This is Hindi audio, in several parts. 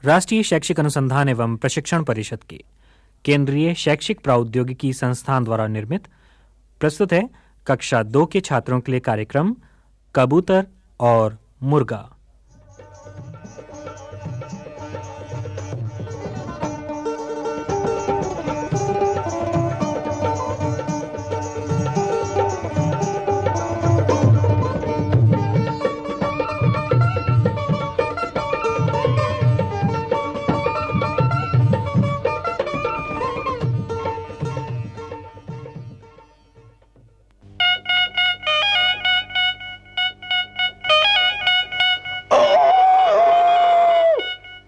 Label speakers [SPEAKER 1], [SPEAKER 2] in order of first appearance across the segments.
[SPEAKER 1] राष्ट्रीय शैक्षिक अनुसंधान एवं प्रशिक्षण परिषद के केंद्रीय शैक्षिक प्रौद्योगिकी संस्थान द्वारा निर्मित प्रस्तुत है कक्षा 2 के छात्रों के लिए कार्यक्रम कबूतर और मुर्गा।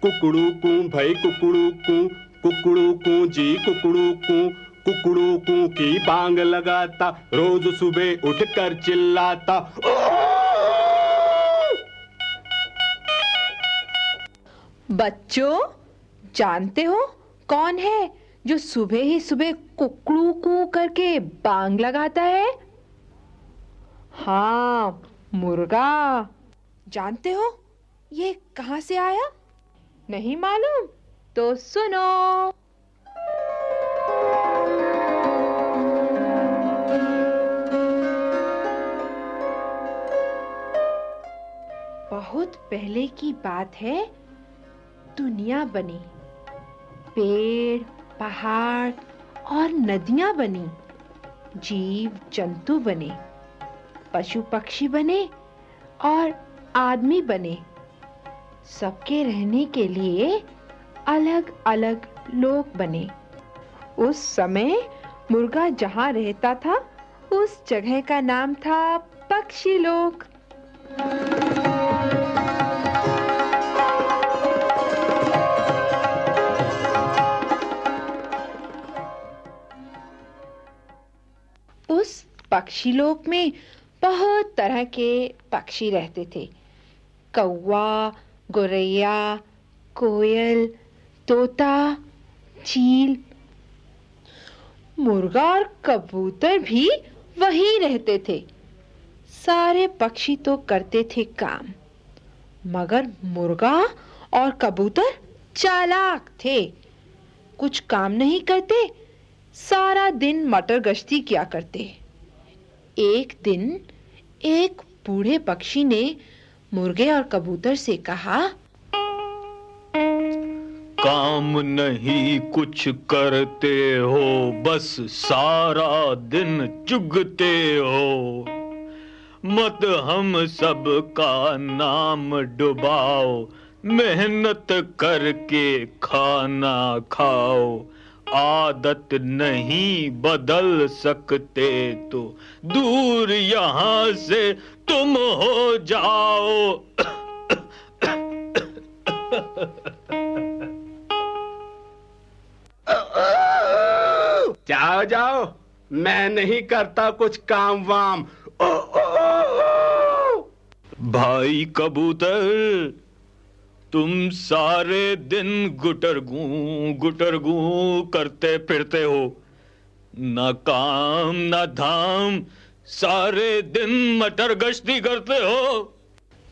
[SPEAKER 2] कुकड़ू कू भाई कुकड़ू कू जी कुकड़ू कू की बांग लगाता, रोज सुबह उठकर चिल्लाता।
[SPEAKER 3] बच्चों, जानते हो कौन है जो सुबह ही सुबह कुकड़ू कू करके बांग लगाता है? हाँ, मुर्गा। जानते हो ये कहाँ से आया? नहीं मालूम? तो सुनो। बहुत पहले की बात है, दुनिया बनी, पेड़, पहाड़ और नदियां बनी, जीव जंतु बने, पशु पक्षी बने और आदमी बने। सबके रहने के लिए अलग अलग लोक बने। उस समय मुर्गा जहाँ रहता था उस जगह का नाम था पक्षी लोक। उस पक्षी लोक में बहुत तरह के पक्षी रहते थे। कौवा, गोरैया, कोयल, तोता, चील। मुर्गा और कबूतर भी वहीं रहते थे। सारे पक्षी तो करते थे काम, मगर मुर्गा और कबूतर चालाक थे। कुछ काम नहीं करते, सारा दिन मटर गश्ती किया करते। एक दिन एक बूढ़े पक्षी ने मुर्गे और कबूतर से कहा,
[SPEAKER 4] काम नहीं कुछ करते हो, बस सारा दिन चुगते हो। मत हम सब का नाम डुबाओ, मेहनत करके खाना खाओ। आदत नहीं बदल सकते तो दूर यहाँ से तुम हो जाओ।
[SPEAKER 2] जाओ जाओ, मैं नहीं करता कुछ काम वाम।
[SPEAKER 4] भाई कबूतर, तुम सारे दिन गुटरगू करते फिरते हो, ना काम ना धाम, सारे दिन मटर गश्ती करते हो।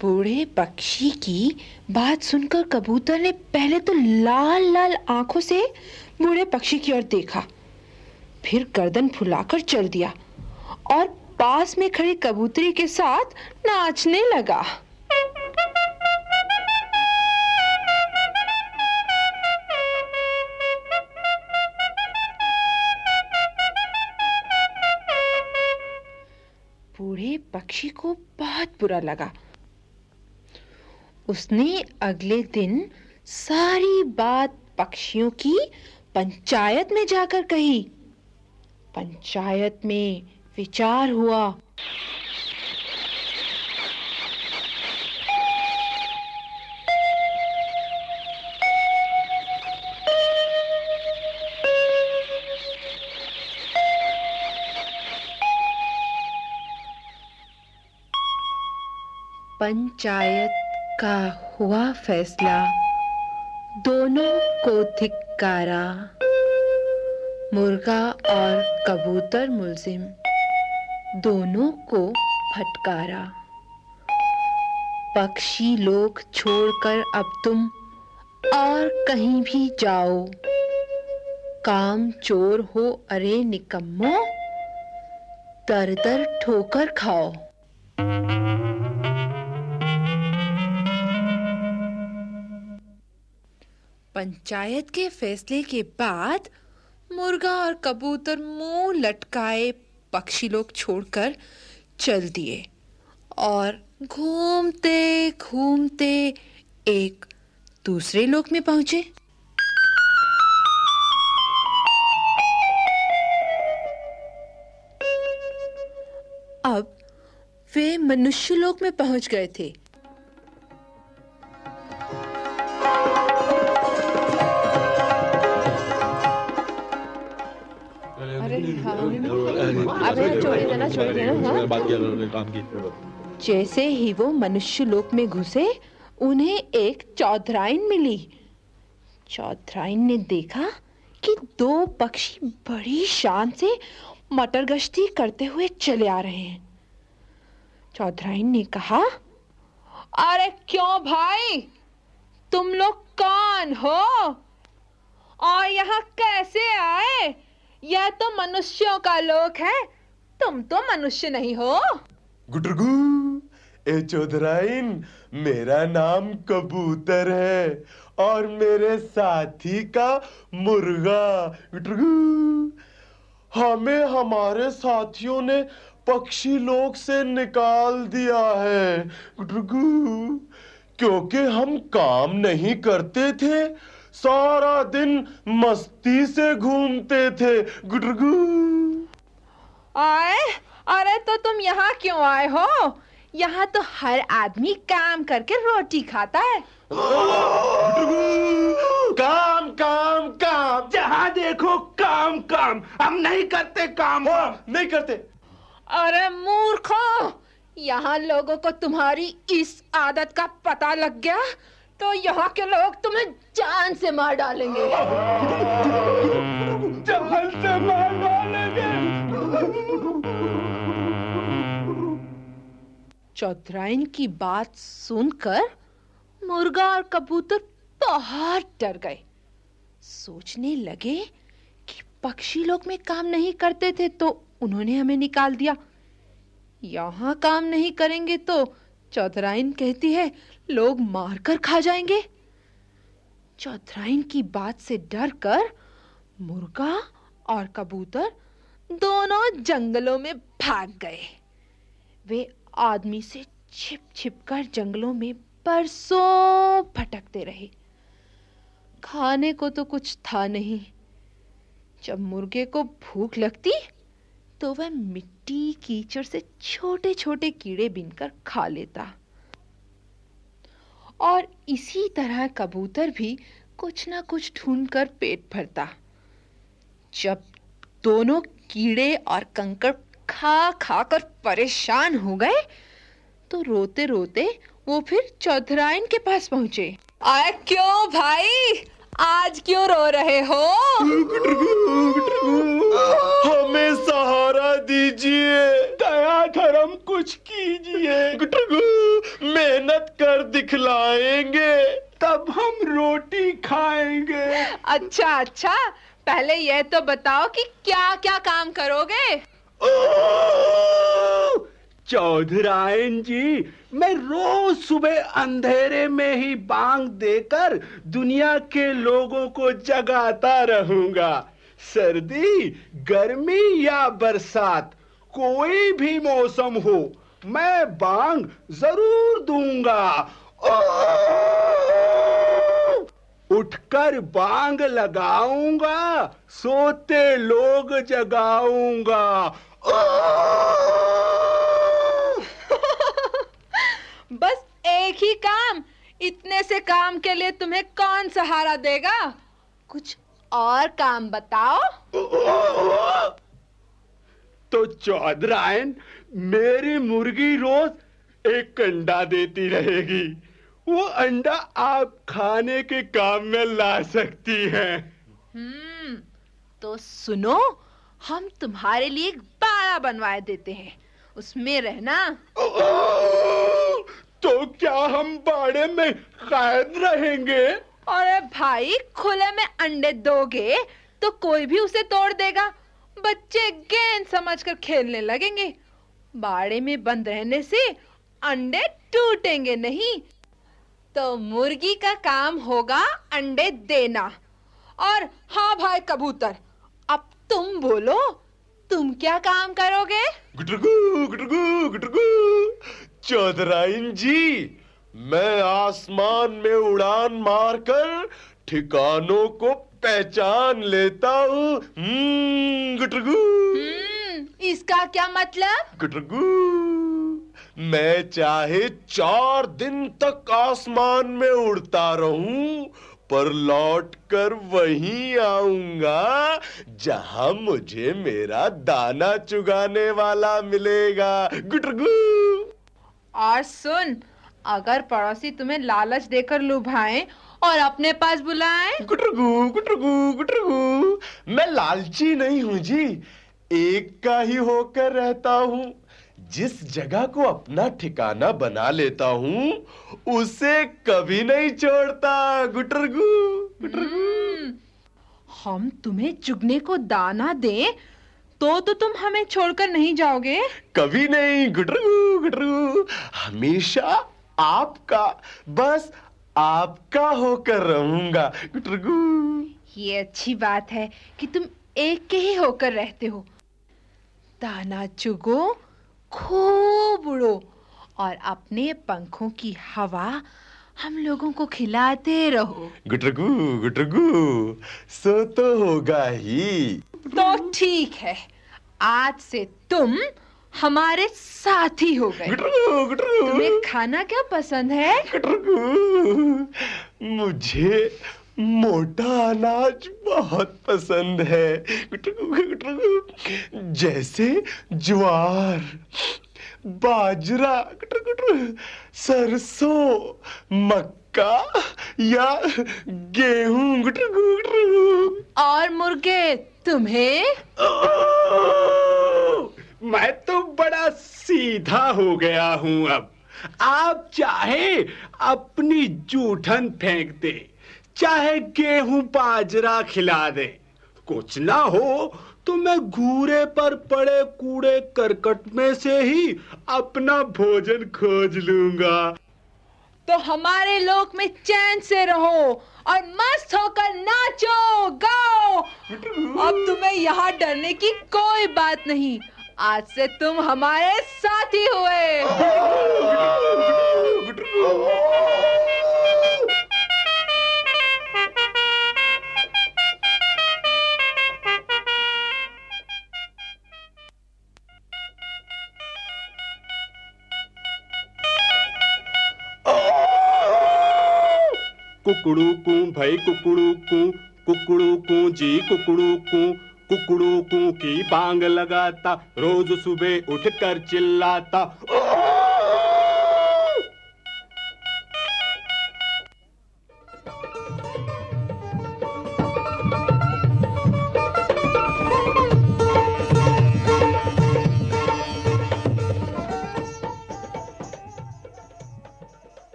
[SPEAKER 3] बूढ़े पक्षी की बात सुनकर कबूतर ने पहले तो लाल लाल आंखों से बूढ़े पक्षी की ओर देखा, फिर गर्दन फुलाकर चल दिया और पास में खड़ी कबूतरी के साथ नाचने लगा। बूढ़े पक्षी को बहुत बुरा लगा। उसने अगले दिन सारी बात पक्षियों की पंचायत में जाकर कही। पंचायत में विचार हुआ। पंचायत का हुआ फैसला, दोनों को धिक्कारा। मुर्गा और कबूतर मुल्जिम, दोनों को फटकारा। पक्षी लोक छोड़कर अब तुम और कहीं भी जाओ, काम चोर हो अरे निकम्मो, दर दर ठोकर खाओ। पंचायत के फैसले के बाद मुर्गा और कबूतर मुंह लटकाए पक्षी लोग छोड़कर चल दिए और घूमते घूमते एक दूसरे लोक में पहुंचे। अब वे मनुष्य लोक में पहुंच गए थे। जैसे ही वो मनुष्य लोक में घुसे, उन्हें एक चौधराइन मिली। चौधराइन ने देखा कि दो पक्षी बड़ी शान से मटर गश्ती करते हुए चले आ रहे हैं। चौधराइन ने कहा, अरे क्यों भाई, तुम लोग कौन हो और यहाँ कैसे आए? यह तो मनुष्यों का लोक है, तुम तो मनुष्य नहीं हो।
[SPEAKER 5] गुटरगू, ए चौधराइन, मेरा नाम कबूतर है और मेरे साथी का मुर्गा। गुटरगू, हमें हमारे साथियों ने पक्षी लोक से निकाल दिया है गुटरगू, क्योंकि हम काम नहीं करते थे, सारा दिन मस्ती से घूमते थे गुटरगू।
[SPEAKER 3] आए, अरे तो तुम यहाँ क्यों आए हो? यहाँ तो हर आदमी काम करके रोटी खाता है।
[SPEAKER 2] काम काम काम, जहाँ देखो काम काम, हम नहीं करते काम।
[SPEAKER 5] नहीं करते।
[SPEAKER 3] अरे मूर्खों, यहाँ लोगों को तुम्हारी इस आदत का पता लग गया तो यहाँ के लोग तुम्हें जान से मार डालेंगे।
[SPEAKER 2] जान से मार डालेंगे।
[SPEAKER 3] चौधराइन की बात सुनकर मुर्गा और कबूतर बहुत डर गए। सोचने लगे कि पक्षी लोग में काम नहीं करते थे तो उन्होंने हमें निकाल दिया, यहाँ काम नहीं करेंगे तो चौधराइन कहती है लोग मारकर खा जाएंगे। चौधराइन की बात से डरकर मुर्गा और कबूतर दोनों जंगलों में भाग गए। वे आदमी से छिप छिप कर जंगलों में बरसों भटकते रहे। खाने को तो कुछ था नहीं। जब मुर्गे को भूख लगती तो वह मिट्टी कीचड़ से छोटे छोटे कीड़े बीनकर खा लेता और इसी तरह कबूतर भी कुछ ना कुछ ढूंढकर पेट भरता। जब दोनों कीड़े और कंकड़ खा खा कर परेशान हो गए तो रोते रोते वो फिर चौधराइन के पास पहुंचे। आए क्यों भाई, आज क्यों रो रहे हो?
[SPEAKER 5] हमें सहारा दीजिए,
[SPEAKER 2] दया धर्म कुछ कीजिए।
[SPEAKER 5] मेहनत कर दिखलाएंगे,
[SPEAKER 2] तब हम रोटी खाएंगे।
[SPEAKER 3] अच्छा अच्छा, पहले यह तो बताओ कि क्या क्या काम करोगे?
[SPEAKER 2] चौधराइन जी, मैं रोज सुबह अंधेरे में ही बांग देकर दुनिया के लोगों को जगाता रहूंगा। सर्दी, गर्मी या बरसात, कोई भी मौसम हो, मैं बांग जरूर दूंगा। उठकर बांग लगाऊंगा, सोते लोग जगाऊंगा।
[SPEAKER 3] बस एक ही काम, इतने से काम के लिए तुम्हें कौन सहारा देगा? कुछ और काम बताओ।
[SPEAKER 2] तो चौधराइन, मेरी मुर्गी रोज एक अंडा देती रहेगी, वो अंडा आप खाने के काम में ला सकती हैं।
[SPEAKER 3] तो सुनो, हम तुम्हारे लिए एक बाड़ा बनवाए देते हैं, उसमें रहना।
[SPEAKER 2] तो क्या हम बाड़े में कैद रहेंगे?
[SPEAKER 3] अरे भाई, खुले में अंडे दोगे तो कोई भी उसे तोड़ देगा। बच्चे गेंद समझकर खेलने लगेंगे। बाड़े में बंद रहने से अंडे टूटेंगे नहीं। तो मुर्गी का काम होगा अंडे देना। और हाँ भाई कबूतर, अब तुम बोलो, तुम क्या काम करोगे?
[SPEAKER 5] गुटरगू गुटरगू गुटरगू। चौधराइन जी, मैं आसमान में उड़ान मारकर ठिकानों को पहचान लेता हूँ। गुटरगू।
[SPEAKER 3] इसका क्या मतलब?
[SPEAKER 5] गुटरगू, मैं चाहे 4 दिन तक आसमान में उड़ता रहूं, पर लौट कर वहीं आऊंगा जहां मुझे मेरा दाना चुगाने वाला मिलेगा। गुटरगू।
[SPEAKER 3] और सुन, अगर पड़ोसी तुम्हें लालच देकर लुभाएं और अपने पास बुलाएं?
[SPEAKER 5] गुटरगू गुटरगू गुटरगू, मैं लालची नहीं हूं जी, एक का ही होकर रहता हूं। जिस जगह को अपना ठिकाना बना लेता हूं उसे कभी नहीं छोड़ता। गुटरगू गुटरगू।
[SPEAKER 3] हम तुम्हें चुगने को दाना दें तो तुम हमें छोड़कर नहीं जाओगे?
[SPEAKER 5] कभी नहीं गुटरगू गुटरगू, हमेशा आपका, बस आपका होकर रहूंगा। गुटरगू।
[SPEAKER 3] ये अच्छी बात है कि तुम एक के ही होकर रहते हो। दाना चुगो, खूब उड़ो और अपने पंखों की हवा हम लोगों को खिलाते रहो।
[SPEAKER 5] गुटरगू गुटरगू, सो तो होगा ही।
[SPEAKER 3] तो ठीक है, आज से तुम हमारे साथी हो गए।
[SPEAKER 5] गुटरगू गुटरगू।
[SPEAKER 3] तुम्हें खाना क्या पसंद है?
[SPEAKER 5] गुटरगू, मुझे मोटा अनाज बहुत पसंद है। गुटरगू गुटरगू, जैसे ज्वार, बाजरा, गुटरगू, सरसों, मक्का या गेहूं। गुटरगू गुटरगू।
[SPEAKER 3] और मुर्गे तुम्हें?
[SPEAKER 2] मैं तो बड़ा सीधा हो गया हूं अब। आप चाहे अपनी जूठन फेंक दे, चाहे गेहूं बाजरा खिला दे, कुछ ना हो तो मैं घूरे पर पड़े कूड़े करकट में से ही अपना भोजन खोज लूंगा।
[SPEAKER 3] तो हमारे लोक में चैन से रहो और मस्त होकर नाचो गाओ। अब तुम्हें यहाँ डरने की कोई बात नहीं। आज से तुम हमारे साथी हुए।
[SPEAKER 2] कुकड़ू कू भाई कुकड़ू कू जी कुकड़ू कू की बांग लगाता, रोज सुबह उठकर चिल्लाता।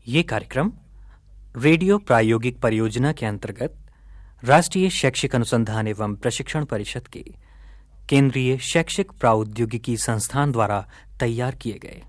[SPEAKER 1] ये कार्यक्रम रेडियो प्रायोगिक परियोजना के अंतर्गत राष्ट्रीय शैक्षिक अनुसंधान एवं प्रशिक्षण परिषद के केंद्रीय शैक्षिक प्रौद्योगिकी संस्थान द्वारा तैयार किए गए।